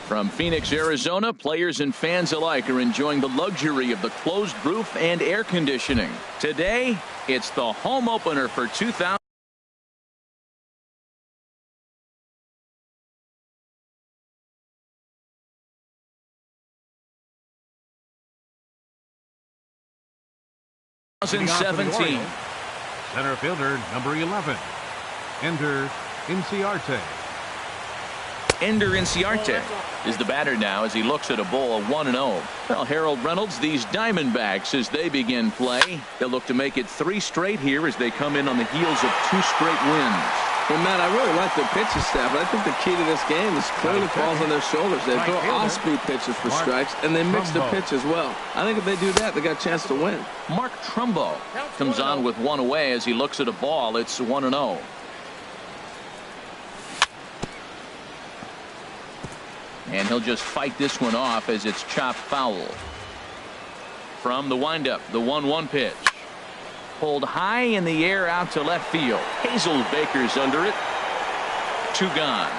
From Phoenix, Arizona, players and fans alike are enjoying the luxury of the closed roof and air conditioning. Today, it's the home opener for 2017. Center fielder number 11, Ender Inciarte. Ender Inciarte is the batter now as he looks at a ball 1-0. Well, Harold Reynolds, these Diamondbacks, as they begin play, they'll look to make it 3 straight here as they come in on the heels of 2 straight wins. Well, Matt, I really like their pitching staff, but I think the key to this game is clearly falls on their shoulders. They throw off-speed pitches for strikes, and they mix the pitch as well. I think if they do that, they got a chance to win. Mark Trumbo comes on with 1 away as he looks at a ball. It's 1-0. And he'll just fight this one off as it's chopped foul. From the windup, the 1-1 pitch. Pulled high in the air out to left field. Hazelbaker's under it. 2 gone.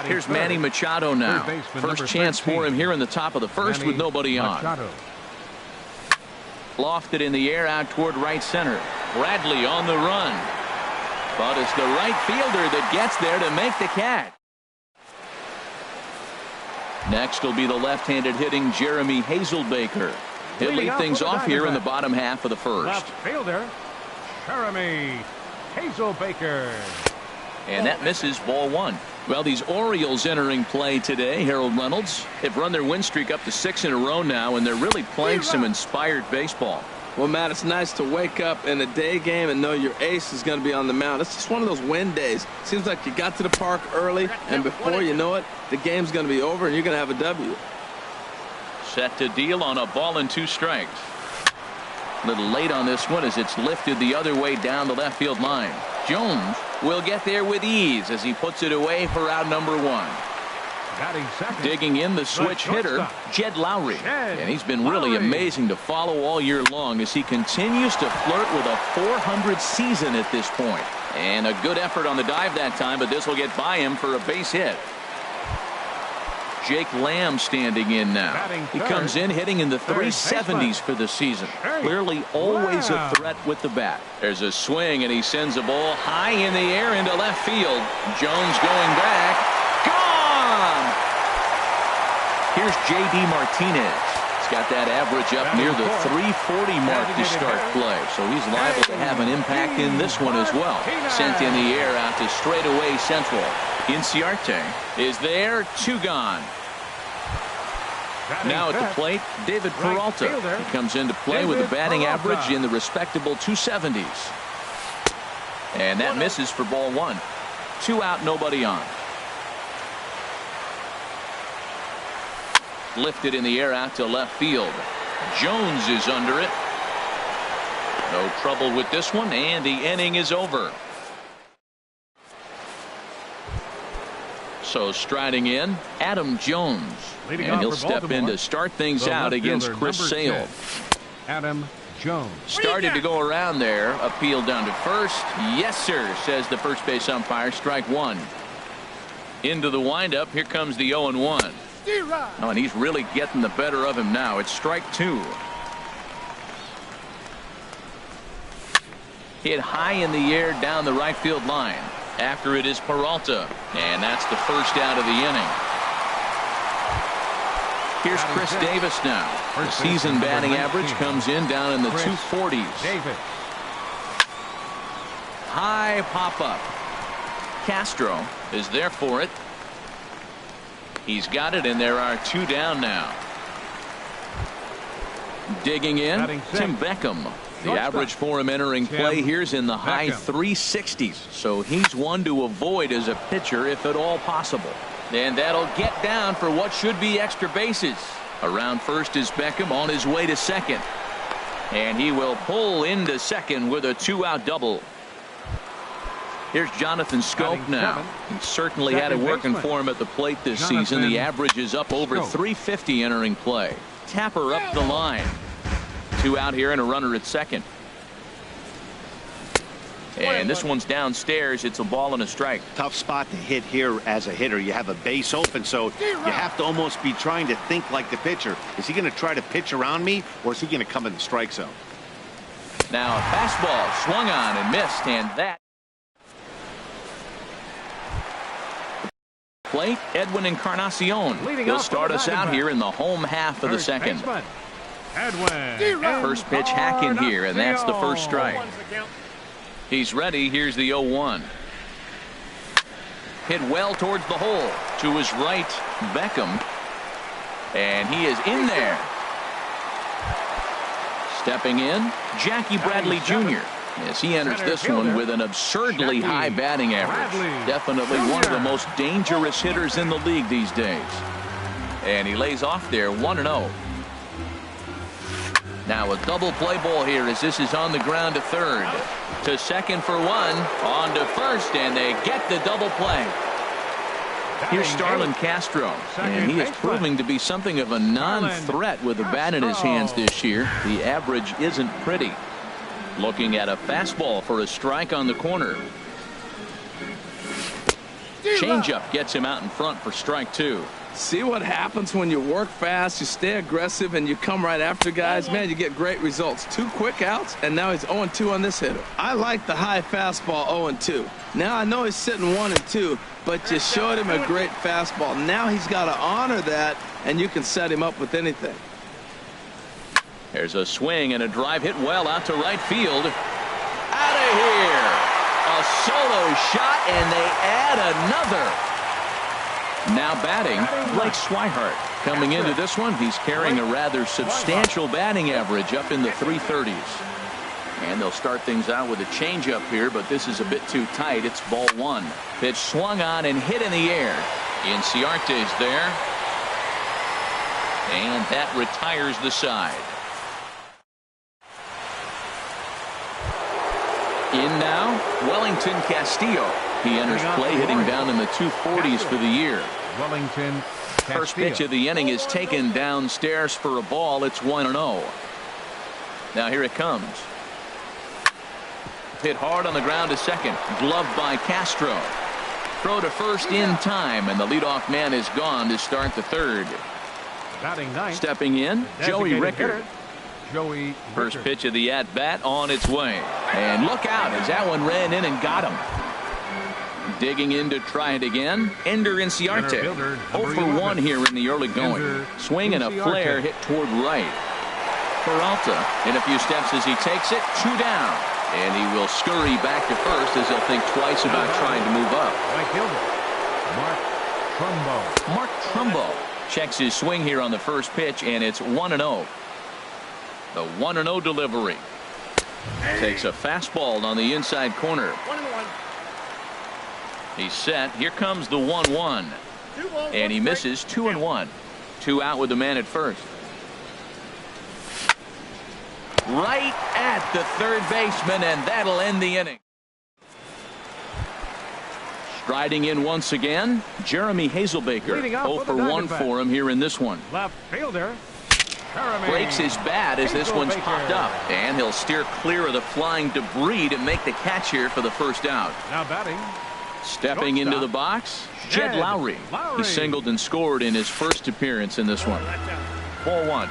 Here's Manny Machado now. First chance for him here in the top of the first with nobody on. Lofted in the air out toward right center. Bradley on the run. But it's the right fielder that gets there to make the catch. Next will be the left-handed hitting Jeremy Hazelbaker. He'll lead things off here in the bottom half of the first. Left fielder Jeremy Hazelbaker. And that misses, ball 1. Well, these Orioles entering play today, Harold Reynolds, have run their win streak up to 6 in a row now, and they're really playing some inspired baseball. Well, Matt, it's nice to wake up in a day game and know your ace is going to be on the mound. It's just one of those win days. Seems like you got to the park early, and before you know it, the game's going to be over and you're going to have a W. Set to deal on a ball and 2 strikes. A little late on this one as it's lifted the other way down the left field line. Jones will get there with ease as he puts it away for out number 1. Digging in the switch hitter, Jed Lowry. And he's been really amazing to follow all year long as he continues to flirt with a .400 season at this point. And a good effort on the dive that time, but this will get by him for a base hit. Jake Lamb standing in now. He comes in hitting in the 370s for the season. Clearly always a threat with the bat. There's a swing and he sends a ball high in the air into left field. Jones going back. Gone! Here's J.D. Martinez. He's got that average up near the 340 mark to start play. So he's liable to have an impact in this one as well. Sent in the air out to straightaway central. Inciarte is there, 2 gone. Now at the plate, David Peralta. He comes into play with a batting average in the respectable 270s. And that misses for ball 1. 2 out, nobody on. Lifted in the air out to left field. Jones is under it. No trouble with this one, and the inning is over. So striding in, Adam Jones. And he'll step in to start things out against Chris Sale. Adam Jones. Started to go around there. Appeal down to first. Yes, sir, says the first base umpire. Strike 1. Into the windup. Here comes the 0-1. Oh, and he's really getting the better of him now. It's strike 2. Hit high in the air down the right field line. After it is Peralta. And that's the first out of the inning. Here's Chris Davis now. The season batting average comes in down in the 240s. High pop-up. Castro is there for it. He's got it, and there are 2 down now. Digging in, Tim Beckham. The average for him entering play here's in the high 360s. So he's one to avoid as a pitcher if at all possible. And that'll get down for what should be extra bases. Around first is Beckham on his way to second. And he will pull into second with a 2-out double. Here's Jonathan Scope now. He certainly had it working for him at the plate this season. The average is up over 350 entering play. Tapper up the line. 2 out here and a runner at second. And this one's downstairs. It's a ball and a strike. Tough spot to hit here as a hitter. You have a base open, so you have to almost be trying to think like the pitcher. Is he going to try to pitch around me, or is he going to come in the strike zone? Now a fastball swung on and missed, and that plate, Edwin Encarnacion. He'll start us out here in the home half of the second. Edwin. First pitch hack in here, and that's the first strike. He's ready. Here's the 0-1. Hit well towards the hole. To his right, Beckham. And he is in there. Stepping in, Jackie Bradley Jr. as he enters this one with an absurdly high batting average. Definitely one of the most dangerous hitters in the league these days. And he lays off there 1-0. Now a double play ball here as this is on the ground to third. To second for one. On to first, and they get the double play. Here's Starlin Castro, and he is proving to be something of a non-threat with the bat in his hands this year. The average isn't pretty. Looking at a fastball for a strike on the corner. Changeup gets him out in front for strike two. See what happens when you work fast, you stay aggressive, and you come right after guys. Man, you get great results. 2 quick outs, and now he's 0-2 on this hitter. I like the high fastball 0-2. Now I know he's sitting 1-2, but you showed him a great fastball. Now he's got to honor that, and you can set him up with anything. There's a swing and a drive hit well out to right field. Out of here. A solo shot, and they add another. Now batting, Blake Swihart. Coming into this one, he's carrying a rather substantial batting average up in the 330s. And they'll start things out with a changeup here, but this is a bit too tight. It's ball one. Pitch swung on and hit in the air. Inciarte's there. And that retires the side. In now, Wellington Castillo. He enters play hitting down in the 240s for the year. Wellington Castillo. First pitch of the inning is taken downstairs for a ball. It's 1-0. Now here it comes. Hit hard on the ground to second. Gloved by Castro. Throw to first in time, and the leadoff man is gone to start the third. Batting ninth. Stepping in, Joey Rickard. First Rickard. pitch of the at-bat on its way. And look out as that one ran in and got him. Digging in to try it again, Ender Inciarte. 0 for 1 here in the early going. Swing and a flare hit toward right. Peralta in a few steps as he takes it. 2 down. And he will scurry back to first as he'll think twice about trying to move up. Right fielder, Mark Trumbo. Mark Trumbo checks his swing here on the first pitch, and it's 1-0. The 1-0 delivery. Takes a fastball on the inside corner. 1-1. He's set. Here comes the 1-1. And he misses. 2-1. 2 out with the man at first. Right at the third baseman, and that'll end the inning. Striding in once again, Jeremy Hazelbaker. 0 for 1 for him here in this one. Left fielder. Breaks his bat as this one's popped up, and he'll steer clear of the flying debris to make the catch here for the first out. Now batting. Stepping into the box, Jed Lowry. He singled and scored in his first appearance in this one. Ball one.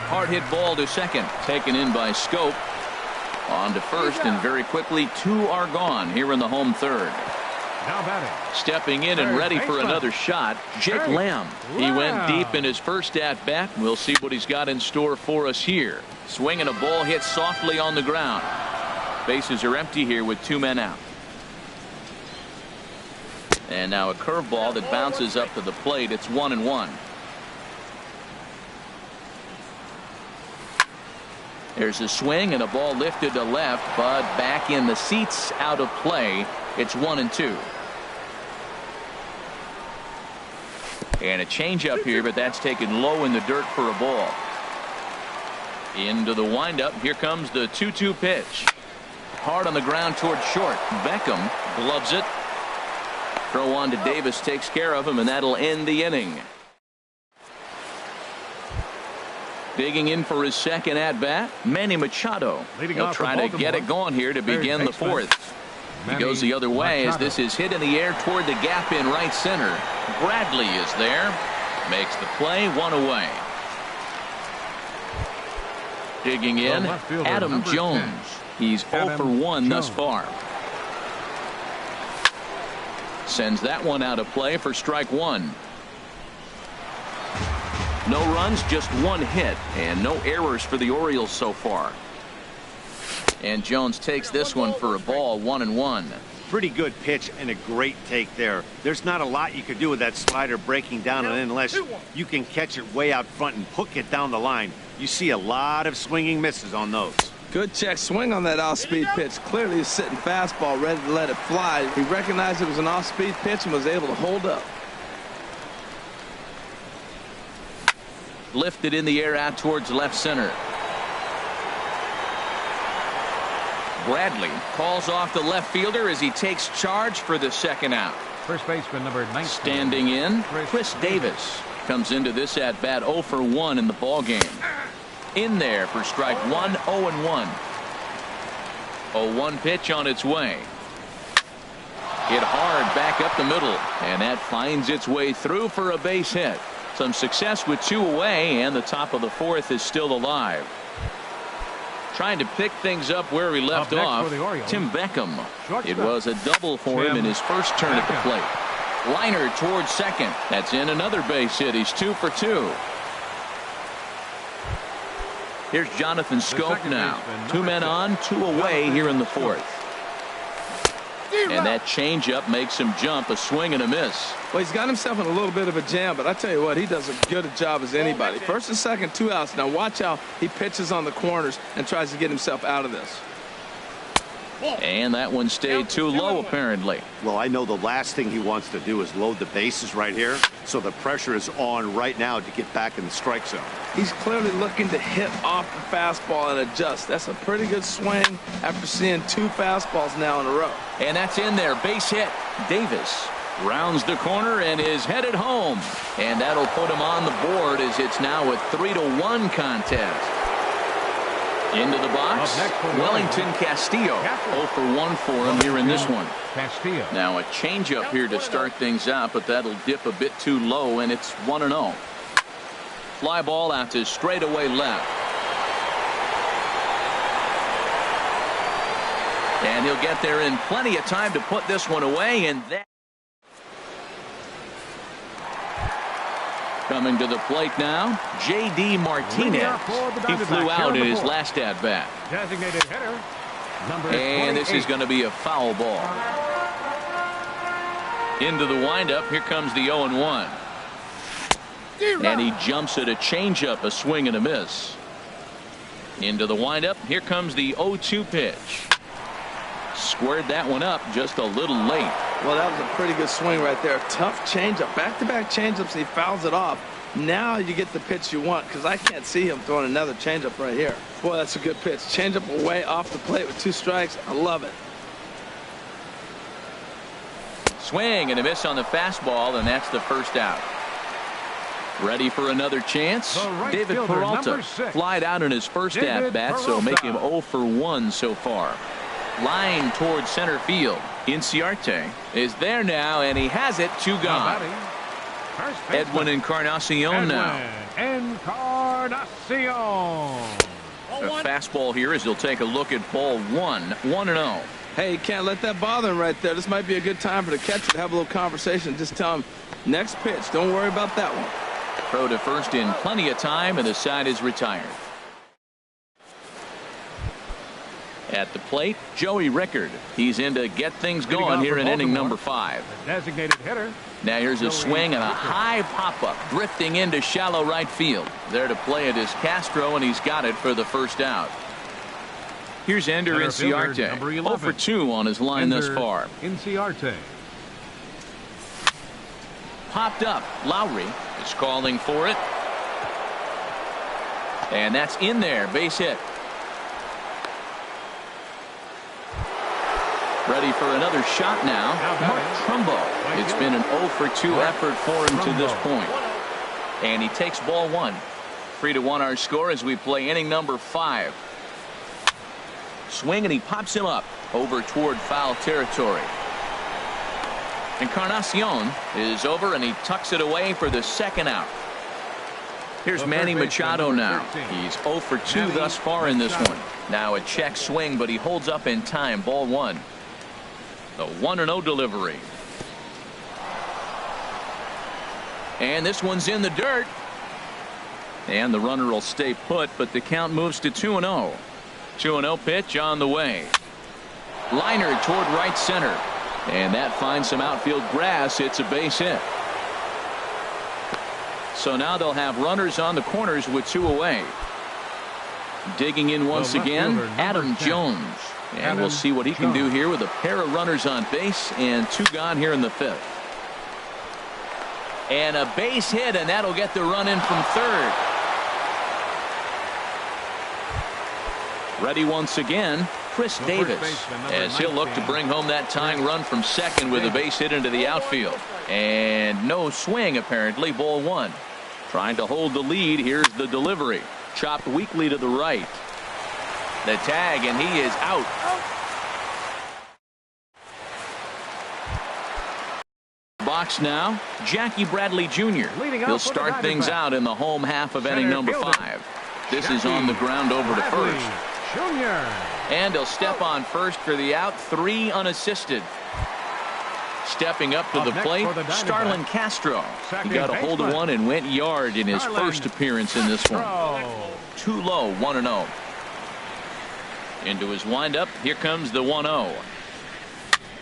Hard hit ball to second, taken in by Scope. On to first, and very quickly 2 are gone here in the home third. Now batting. Stepping in and ready for another shot, Jake Lamb. He went deep in his first at bat. We'll see what he's got in store for us here. Swinging a ball hit softly on the ground. Bases are empty here with 2 men out. And now a curveball that bounces up to the plate. It's 1-1. There's a swing and a ball lifted to left, but back in the seats, out of play. It's 1-2. And a changeup here, but that's taken low in the dirt for a ball. Into the windup. Here comes the 2-2 pitch. Hard on the ground toward short. Beckham gloves it. Throw on to Davis takes care of him, and that'll end the inning. Digging in for his second at-bat, Manny Machado. He'll try to get it going here to begin the fourth. He goes the other way as this is hit in the air toward the gap in right center. Bradley is there. Makes the play, one away. Digging in, Adam Jones. He's 0 for 1 thus far. Sends that one out of play for strike one. No runs, just one hit, and no errors for the Orioles so far. And Jones takes this one for a ball, 1-1. Pretty good pitch and a great take there. There's not a lot you could do with that slider breaking down unless you can catch it way out front and hook it down the line. You see a lot of swinging misses on those. Good check swing on that off-speed pitch. Clearly he's sitting fastball ready to let it fly. He recognized it was an off-speed pitch and was able to hold up. Lifted in the air out towards left center. Bradley calls off the left fielder as he takes charge for the second out. First baseman number 19. Standing in, Chris Davis comes into this at bat 0 for 1 in the ball game. In there for strike one, 0-1. 0-1 pitch on its way. Hit hard back up the middle, and that finds its way through for a base hit. Some success with 2 away, and the top of the fourth is still alive. Trying to pick things up where he left off, Tim Beckham. It was a double for him in his first turn at the plate. Liner towards second. That's in another base hit. He's 2 for 2. Here's Jonathan Scope now. 2 men on, 2 away here in the fourth. And that changeup makes him jump, a swing and a miss. Well, he's got himself in a little bit of a jam, but I tell you what, he does as good a job as anybody. First and second, 2 outs. Now watch how he pitches on the corners and tries to get himself out of this. And that one stayed too low, apparently. Well, I know the last thing he wants to do is load the bases right here, so the pressure is on right now to get back in the strike zone. He's clearly looking to hit off the fastball and adjust. That's a pretty good swing after seeing 2 fastballs now in a row. And that's in there. Base hit. Davis rounds the corner and is headed home. And that'll put him on the board as it's now a 3-1 contest. Into the box, Wellington Castillo. 0 for 1 for him here in this one. Now a changeup here to start things out, but that'll dip a bit too low, and it's 1-0. Fly ball out to straightaway left. And he'll get there in plenty of time to put this one away, and that. Coming to the plate now, J.D. Martinez. He flew out in his last at-bat. Designated hitter, number 28. And this is going to be a foul ball. Into the windup, here comes the 0-1. And he jumps at a changeup, a swing and a miss. Into the windup, here comes the 0-2 pitch. Squared that one up just a little late. Well, that was a pretty good swing right there. Tough changeup. Back-to-back changeups, he fouls it off. Now you get the pitch you want, because I can't see him throwing another changeup right here. Boy, that's a good pitch. Changeup away off the plate with 2 strikes. I love it. Swing and a miss on the fastball, and that's the first out. Ready for another chance? David Peralta flied out in his first at-bat, so make him 0 for 1 so far. Line towards center field. Inciarte is there now, and he has it. 2 gone. Edwin Encarnacion now. Encarnacion. A fastball here as he'll take a look at ball 1. 1-0. Hey, you can't let that bother him right there. This might be a good time for the catcher to have a little conversation. Just tell him, next pitch. Don't worry about that one. Throw to first in plenty of time, and the side is retired. At the plate, Joey Rickard. He's in to get things going here in inning number 5. Designated hitter. Now here's a swing and a high pop-up drifting into shallow right field. There to play it is Castro, and he's got it for the first out. Here's Ender Inciarte. 0 for 2 on his line thus far. Inciarte. Popped up. Lowry is calling for it. And that's in there. Base hit. Ready for another shot now. Mark Trumbo. It's been an 0 for 2 effort for him to this point. And he takes ball 1. 3-1 our score as we play inning number 5. Swing, and he pops him up over toward foul territory. Encarnacion is over, and he tucks it away for the second out. Here's Manny Machado now. He's 0 for 2 thus far in this one. Now a check swing, but he holds up in time. Ball 1. The 1-0 delivery. And this one's in the dirt. And the runner will stay put, but the count moves to 2-0. 2-0 pitch on the way. Liner toward right center. And that finds some outfield grass. It's a base hit. So now they'll have runners on the corners with 2 away. Digging in once again, Adam Jones. And we'll see what he can do here with a pair of runners on base and 2 gone here in the 5th. And a base hit, and that'll get the run in from third. Ready once again, Chris Davis, as he'll look to bring home that tying run from second with a base hit into the outfield. And no swing, apparently. Ball 1. Trying to hold the lead. Here's the delivery. Chopped weakly to the right. The tag, and he is out. Box now, Jackie Bradley Jr. He'll start things out in the home half of inning number 5. This is on the ground over to first. And he'll step on first for the out. 3 unassisted. Stepping up to the plate, Starlin Castro. He got a hold of one and went yard in his first appearance in this one. Too low, 1-0. Into his windup, here comes the 1-0.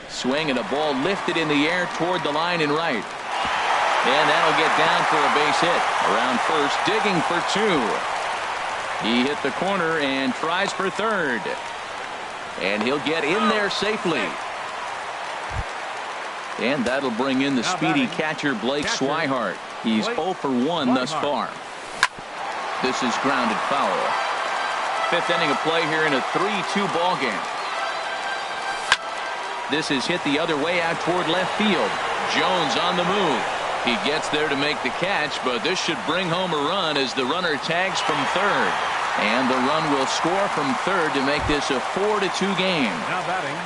Swing, and a ball lifted in the air toward the line and right. And that'll get down for a base hit. Around first, digging for 2. He hit the corner and tries for third. And he'll get in there safely. And that'll bring in the speedy catcher Blake Swihart. He's 0 for 1 thus far. This is grounded foul. 5th inning of play here in a 3-2 ball game. This is hit the other way out toward left field. Jones on the move. He gets there to make the catch, but this should bring home a run as the runner tags from third. And the run will score from third to make this a 4-2 game. Now batting.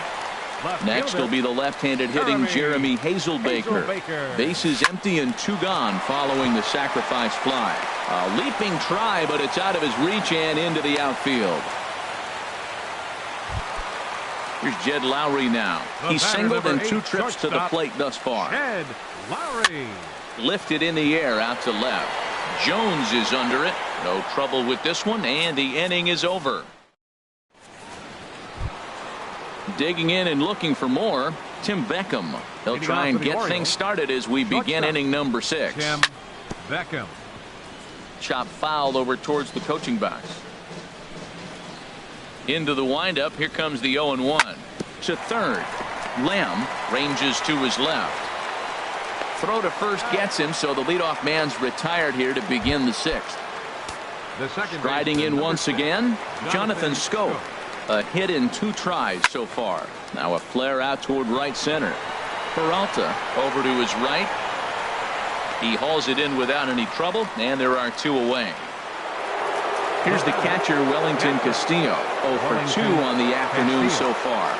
Next will be the left-handed hitting Jeremy Hazelbaker. Bases empty and 2 gone following the sacrifice fly. A leaping try, but it's out of his reach and into the outfield. Here's Jed Lowry now. He's singled in 2 trips to the plate thus far. Jed Lowry. Lifted in the air out to left. Jones is under it. No trouble with this one, and the inning is over. Digging in and looking for more, Tim Beckham. He'll try and get things started as we begin inning number 6. Tim Beckham. Chop foul over towards the coaching box. Into the windup. Here comes the 0-1. To third. Lamb ranges to his left. Throw to first gets him, so the leadoff man's retired here to begin the 6th. Striding in once again, Jonathan Schoop. A hit in 2 tries so far. Now a flare out toward right center. Peralta over to his right. He hauls it in without any trouble, and there are 2 away. Here's the catcher, Wellington Castillo. 0 for 2 on the afternoon so far.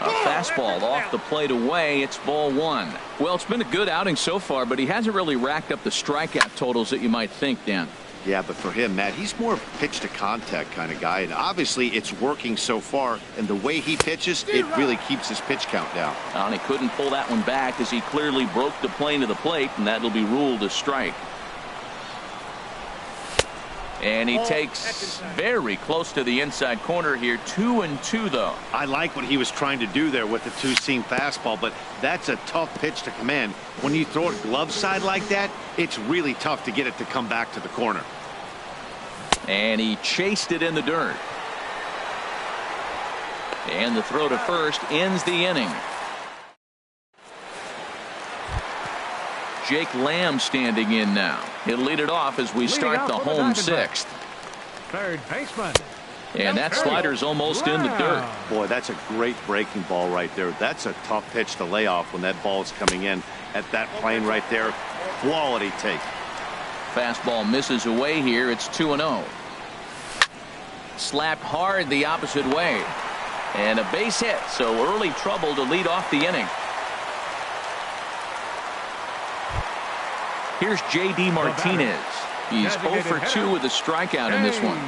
A fastball off the plate away. It's ball 1. Well, it's been a good outing so far, but he hasn't really racked up the strikeout totals that you might think, Dan. Yeah, but for him, Matt, he's more pitch to contact kind of guy, and obviously it's working so far, and the way he pitches, it really keeps his pitch count down. And he couldn't pull that one back as he clearly broke the plane to the plate, and that'll be ruled a strike. And he takes very close to the inside corner here. 2-2 though. I like what he was trying to do there with the 2-seam fastball, but that's a tough pitch to command. When you throw it glove side like that, it's really tough to get it to come back to the corner. And he chased it in the dirt. And the throw to first ends the inning. Jake Lamb standing in now. He'll lead it off as we start the home 6th. Third baseman. And that slider's almost in the dirt. Boy, that's a great breaking ball right there. That's a tough pitch to lay off when that ball is coming in at that plane right there. Quality take. Fastball misses away here. It's 2-0. Slapped hard the opposite way. And a base hit, so early trouble to lead off the inning. Here's J.D. Martinez. He's 0 for 2 with a strikeout in this one.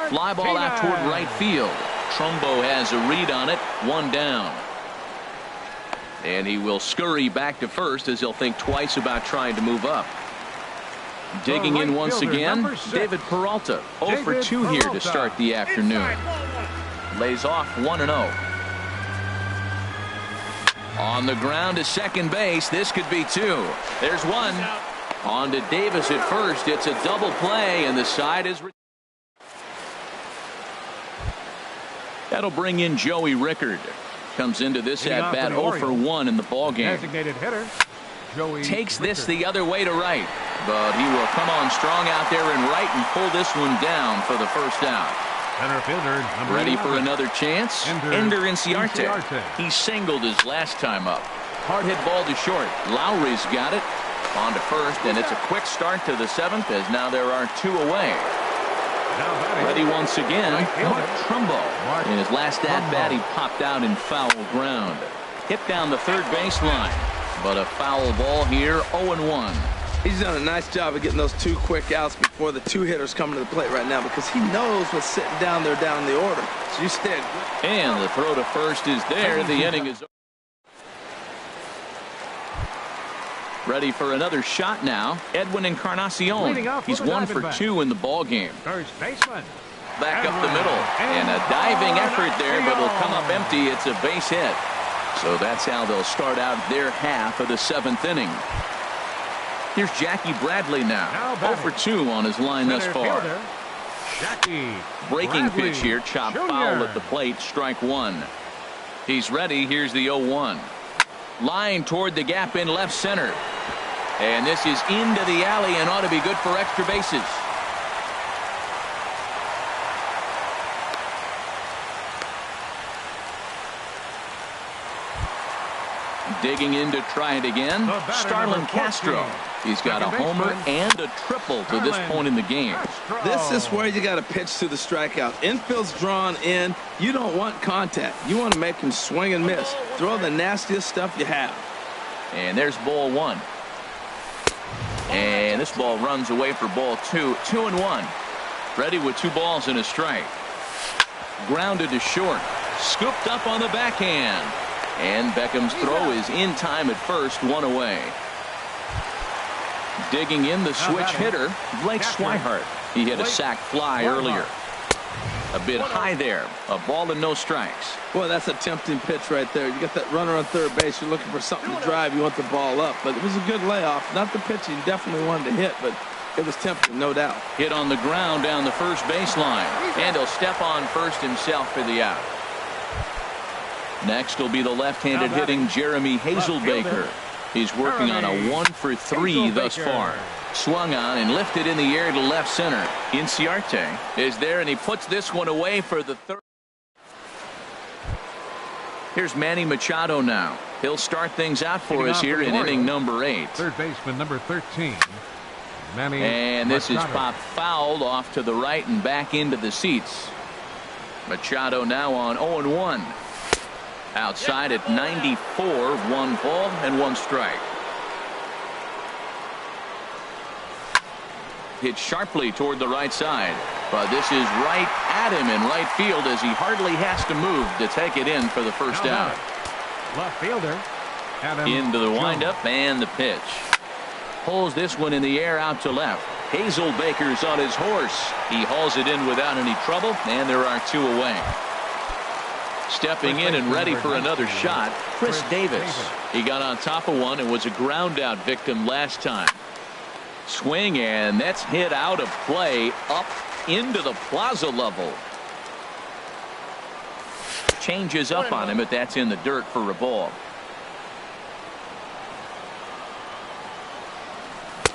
Fly ball out toward right field. Trumbo has a read on it. 1 down. And he will scurry back to first as he'll think twice about trying to move up. Digging in once again, David Peralta. 0 for 2 here to start the afternoon. Lays off 1-0. On the ground to second base. This could be 2. There's 1. On to Davis at first. It's a double play, and the side is. That'll bring in Joey Rickard. Comes into this at bat 0 for 1 in the ball game. Designated hitter, Joey Takes this Rickard. the other way to right, but he will come on strong out there in right and pull this one down for the first out. Center fielder, number Ready 11. for another chance? Ender Inciarte. He singled his last time up. Hard hit ball to short. Lowry's got it. On to first, and it's a quick start to the 7th as now there are 2 away. Ready once again, Mark Trumbo. In his last at-bat, he popped out in foul ground. Hit down the third baseline, but a foul ball here, 0-1. He's done a nice job of getting those 2 quick outs before the 2 hitters come to the plate right now, because he knows what's sitting down there down the order. So you stay. And the throw to first is there. The inning is over. Ready for another shot now. Edwin Encarnacion. He's 1 for 2 in the ball game. First baseman. Back up the middle, and a diving effort there, but it'll come up empty. It's a base hit. So that's how they'll start out their half of the 7th inning. Here's Jackie Bradley now. 0 for 2 on his line thus far. Breaking pitch here, chopped foul at the plate, strike 1. He's ready. Here's the 0-1. Line toward the gap in left center. And this is into the alley and ought to be good for extra bases. Digging in to try it again, Starlin Castro. He's got a homer and a triple to this point in the game. This is where you got to pitch to the strikeout. Infield's drawn in. You don't want contact. You want to make him swing and miss. Throw the nastiest stuff you have. And there's ball 1. And this ball runs away for ball 2. 2-1. Ready with 2 balls and a strike. Grounded to short. Scooped up on the backhand. And Beckham's throw is in time at first, 1 away. Digging in the switch hitter, Blake Swihart. He hit a sac fly earlier. A bit high there. A ball and no strikes. Boy, that's a tempting pitch right there. You got that runner on third base. You're looking for something to drive. You want the ball up. But it was a good layoff. Not the pitch he definitely wanted to hit, but it was tempting, no doubt. Hit on the ground down the first baseline. And he'll step on first himself for the out. Next will be the left-handed hitting Jeremy Hazelbaker. He's working on a 1 for 3 thus far. Swung on and lifted in the air to left center. Inciarte is there, and he puts this one away for the 3rd. Here's Manny Machado now. He'll start things out for us here in inning number 8. Third baseman number 13. Manny and this Machado. is popped fouled off to the right and back into the seats. Machado now on 0-1. Outside at 94, 1 ball and 1 strike. Hit sharply toward the right side, but this is right at him in right field as he hardly has to move to take it in for the first out. Left fielder Adam Into the Jones. windup and the pitch. Pulls this one in the air out to left. Hazelbaker's on his horse. He hauls it in without any trouble, and there are 2 away. Stepping in and ready for another shot, Chris Davis. He got on top of one and was a ground out victim last time. Swing, and that's hit out of play up into the plaza level. Changes up on him, but that's in the dirt for a ball.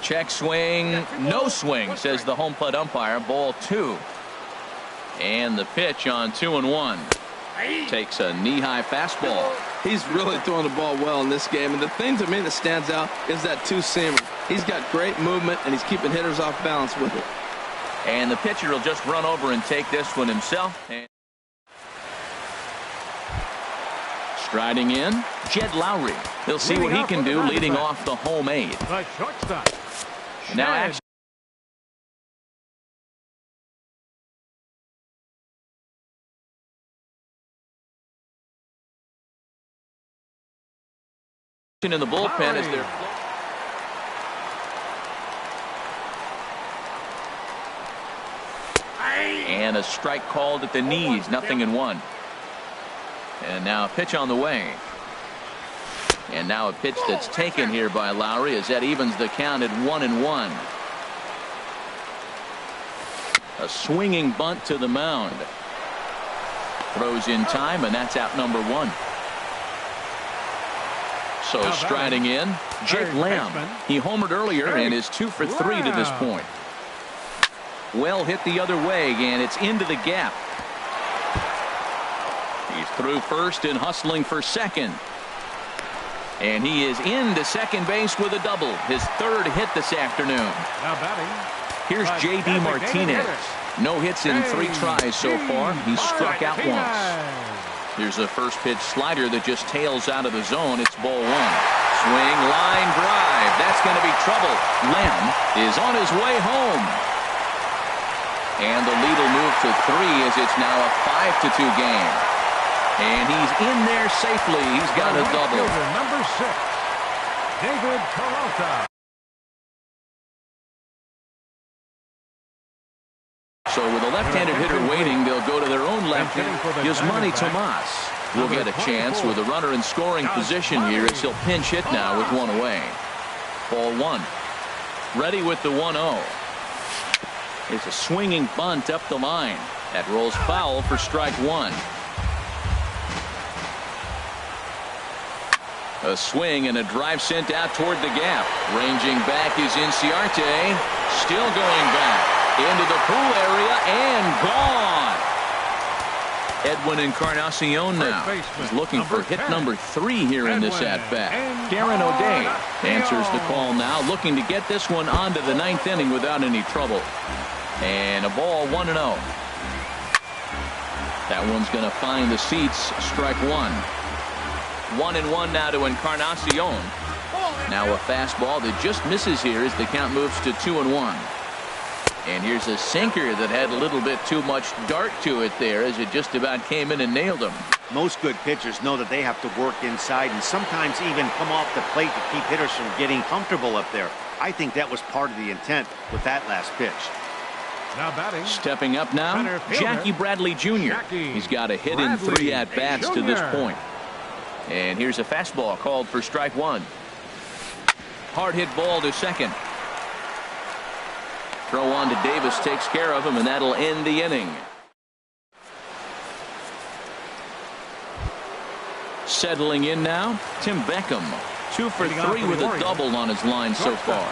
Check swing, no swing, says the home plate umpire. Ball 2. And the pitch on 2-1. Takes a knee-high fastball. He's really throwing the ball well in this game. And the thing to me that stands out is that two-seamer. He's got great movement, and he's keeping hitters off balance with it. And the pitcher will just run over and take this one himself. And striding in, Jed Lowry. He'll see what he can do leading off the home eighth. The shortstop. Now action in the bullpen as they're and a strike called at the knees, 0-1. And now a pitch on the way. And now a pitch that's taken here by Lowry as that evens the count at 1-1. A swinging bunt to the mound. Throws in time, and that's out number 1. So striding in, Jake Lamb. He homered earlier and is 2 for 3 to this point. Well hit the other way, and it's into the gap. He's through first and hustling for second. And he is into second base with a double. His third hit this afternoon. Now batting. Here's J.D. Martinez. No hits in 3 tries so far. He's struck out once. Here's a first pitch slider that just tails out of the zone. It's ball 1. Swing, line drive. That's going to be trouble. Lamb is on his way home. And the lead will move to 3 as it's now a 5-2 game. And he's in there safely. He's got a double. Number 6, David Peralta. So with a left-handed hitter waiting, they'll go to their own lefty. Yasmani Tomas will get a chance with a runner in scoring position here as he'll pinch hit now with 1 away. Ball 1. Ready with the 1-0. It's a swinging bunt up the line. That rolls foul for strike 1. A swing and a drive sent out toward the gap. Ranging back is Inciarte. Still going back into the pool area and gone. Edwin Encarnacion now is looking for hit number 3 here in this at-bat. Darren O'Day answers the call now, looking to get this one onto the 9th inning without any trouble. And a ball, 1-0. That one's going to find the seats. Strike 1. 1-1 now to Encarnacion. Now a fastball that just misses here as the count moves to 2-1. And here's a sinker that had a little bit too much dart to it there as it just about came in and nailed him. Most good pitchers know that they have to work inside and sometimes even come off the plate to keep hitters from getting comfortable up there. I think that was part of the intent with that last pitch. Now batting. Stepping up now, Jackie Bradley Jr. He's got a hit in 3 at-bats to this point. And here's a fastball called for strike 1. Hard hit ball to second. Throw on to Davis takes care of him, and that'll end the inning. Settling in now, Tim Beckham. 2 for 3 with a double on his line so far.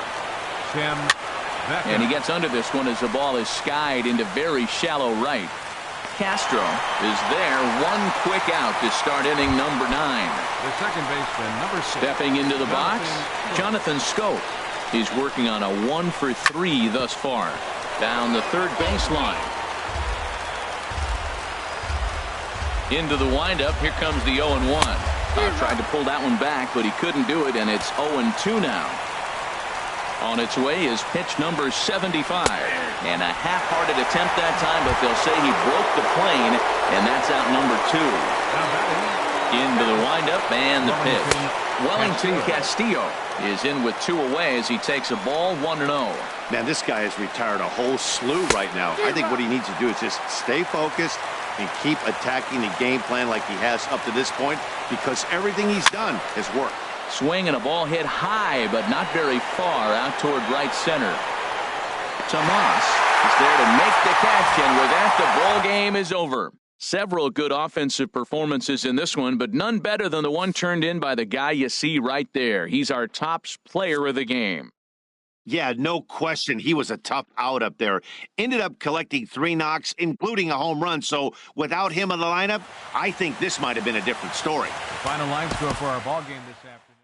And he gets under this one as the ball is skied into very shallow right. Castro is there. 1 quick out to start inning number 9. The second baseman, number 6. Stepping into the box, Jonathan Scope. He's working on a 1 for 3 thus far. Down the third baseline. Into the windup. Here comes the 0-1. Tried to pull that one back, but he couldn't do it, and it's 0-2 now. On its way is pitch number 75. And a half-hearted attempt that time, but they'll say he broke the plane, and that's out number 2. Into the windup and the pitch. Wellington Castillo is in with 2 away as he takes a ball, 1-0. Man, this guy has retired a whole slew right now. I think what he needs to do is just stay focused and keep attacking the game plan like he has up to this point, because everything he's done has worked. Swing and a ball hit high, but not very far out toward right center. Tomas is there to make the catch, and with that, the ball game is over. Several good offensive performances in this one, but none better than the one turned in by the guy you see right there. He's our top player of the game. Yeah, no question. He was a tough out up there. Ended up collecting 3 knocks, including a home run. So without him in the lineup, I think this might have been a different story. The final line score for our ball game this afternoon.